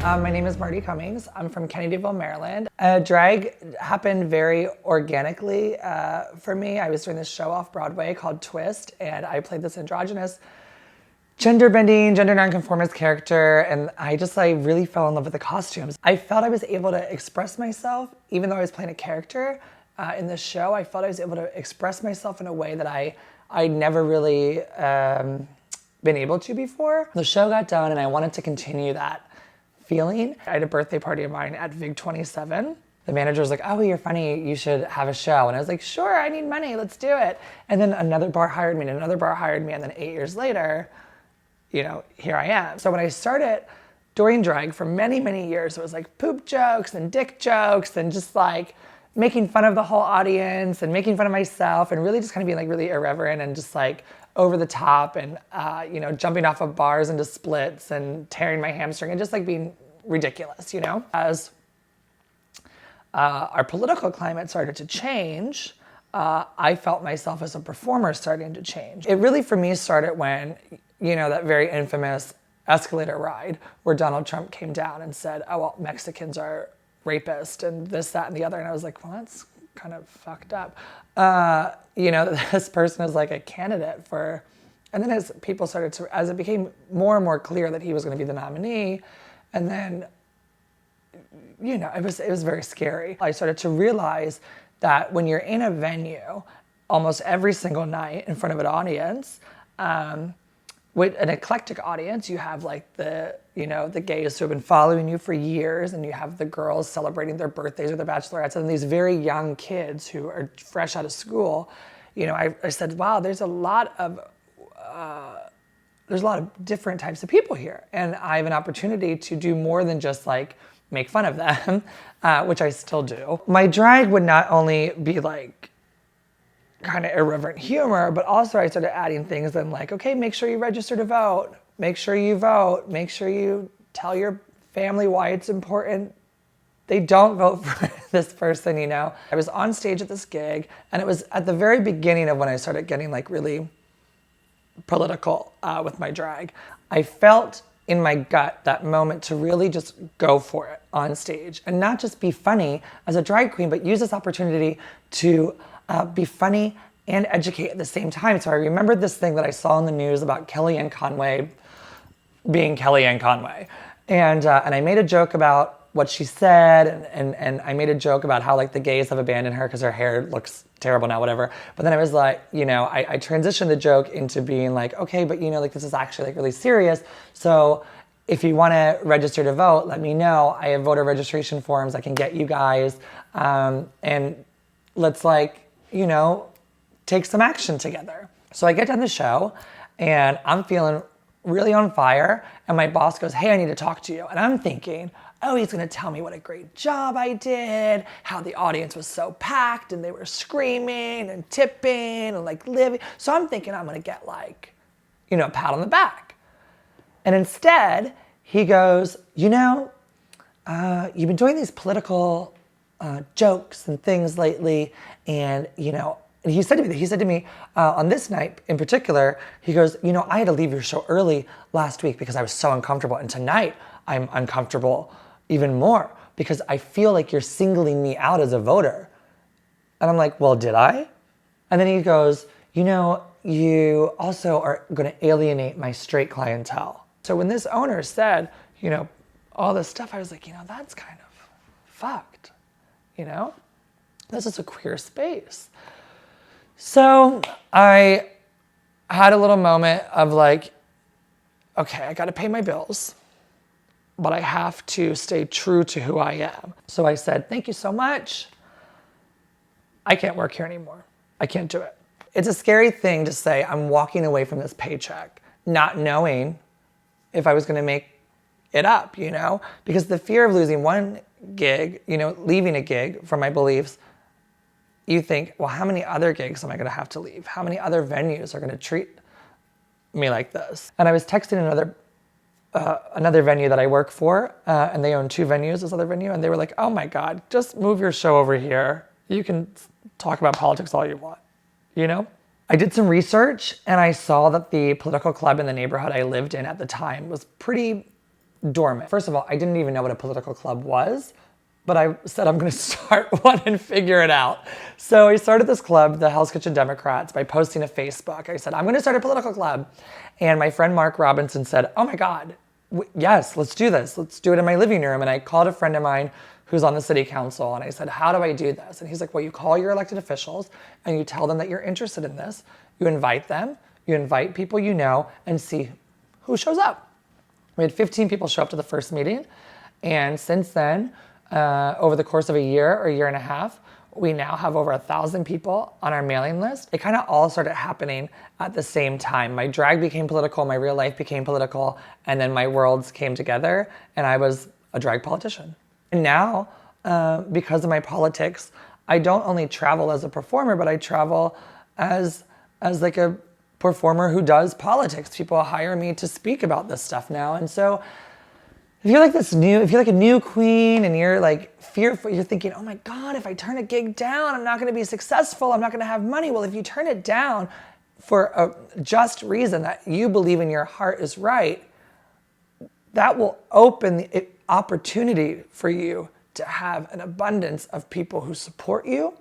My name is Marti Cummings. I'm from Kennedyville, Maryland. Drag happened very organically for me. I was doing this show off Broadway called Twist, and I played this androgynous, gender-bending, gender nonconformist character, and I really fell in love with the costumes. I felt I was able to express myself, even though I was playing a character in this show. I felt I was able to express myself in a way that I'd never really been able to before. The show got done, and I wanted to continue that feeling. I had a birthday party of mine at Vig 27. The manager was like, oh, you're funny, you should have a show. And I was like, sure, I need money, let's do it. And then another bar hired me, and another bar hired me, and then 8 years later, here I am. So when I started doing drag for many, many years, it was like poop jokes and dick jokes and just like making fun of the whole audience and making fun of myself and really just kind of being like really irreverent and just like over the top and, jumping off of bars into splits and tearing my hamstring and just like being ridiculous, As our political climate started to change, I felt myself as a performer starting to change. It really, for me, started when, that very infamous escalator ride where Donald Trump came down and said, oh, well, Mexicans are rapists and this, that, and the other. And I was like, well, that's kind of fucked up. This person is like a candidate for, and then as people started to, as it became more and more clear that he was going to be the nominee, and then, it was very scary. I started to realize that when you're in a venue almost every single night in front of an audience, with an eclectic audience, you have like the gays who have been following you for years, and you have the girls celebrating their birthdays or their bachelorettes, and these very young kids who are fresh out of school. I said, wow, there's a lot of different types of people here, and I have an opportunity to do more than just like make fun of them, which I still do. My drag would not only be like kind of irreverent humor, but also I started adding things and like, okay, make sure you register to vote, make sure you vote, make sure you tell your family why it's important they don't vote for this person, I was on stage at this gig, and it was at the very beginning of when I started getting like really political with my drag. I felt in my gut that moment to really just go for it on stage and not just be funny as a drag queen, but use this opportunity to be funny and educate at the same time. So I remembered this thing that I saw in the news about Kellyanne Conway being Kellyanne Conway. And I made a joke about what she said, and I made a joke about how like the gays have abandoned her because her hair looks terrible now, whatever. But then I was like, I transitioned the joke into being like, okay, but this is actually like really serious. So if you want to register to vote, let me know. I have voter registration forms I can get you guys. And let's take some action together. So I get done the show, and I'm feeling really on fire, and my boss goes, hey, I need to talk to you. And I'm thinking, oh, he's gonna tell me what a great job I did, how the audience was so packed and they were screaming and tipping and like living. So I'm thinking I'm gonna get a pat on the back. And instead, he goes, you've been doing these political jokes and things lately, and and he said to me on this night in particular, he goes, I had to leave your show early last week because I was so uncomfortable, and tonight I'm uncomfortable even more because I feel like you're singling me out as a voter. And I'm like, well, did I? And then he goes, you also are going to alienate my straight clientele. So when this owner said, all this stuff, I was like, that's kind of fucked, This is a queer space. So I had a little moment of like, okay, I got to pay my bills, but I have to stay true to who I am. So I said, thank you so much. I can't work here anymore. I can't do it. It's a scary thing to say I'm walking away from this paycheck, not knowing if I was going to make it up, because the fear of losing one gig, leaving a gig for my beliefs, you think, well, how many other gigs am I going to have to leave? How many other venues are going to treat me like this? And I was texting another venue that I work for, and they own 2 venues, this other venue, and they were like, oh my God, just move your show over here. You can talk about politics all you want, I did some research, and I saw that the political club in the neighborhood I lived in at the time was pretty dormant. First of all, I didn't even know what a political club was, but I said I'm going to start one and figure it out. So I started this club, the Hell's Kitchen Democrats, by posting to Facebook. I said, I'm going to start a political club. And my friend Mark Robinson said, oh my God, yes, let's do this. Let's do it in my living room. And I called a friend of mine who's on the city council, and I said, how do I do this? And he's like, well, you call your elected officials and you tell them that you're interested in this. You invite them, you invite people you know, and see who shows up. We had 15 people show up to the first meeting. And since then, over the course of a year or year and a half, we now have over 1,000 people on our mailing list. It kind of all started happening at the same time. My drag became political, my real life became political, and then my worlds came together, and I was a drag politician. And now, because of my politics, I don't only travel as a performer, but I travel as like a performer who does politics. People hire me to speak about this stuff now. And so if you're like a new queen and you're like fearful, you're thinking, oh my God, if I turn a gig down, I'm not going to be successful. I'm not going to have money. Well, if you turn it down for a just reason that you believe in your heart is right, that will open the opportunity for you to have an abundance of people who support you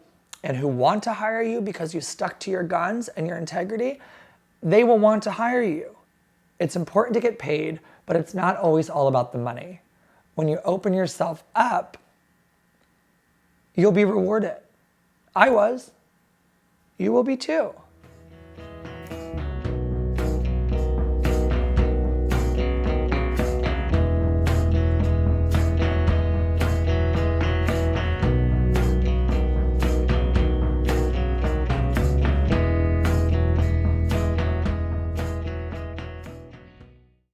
and who want to hire you because you stuck to your guns and your integrity. They will want to hire you. It's important to get paid, but it's not always all about the money. When you open yourself up, you'll be rewarded. I was. You will be too.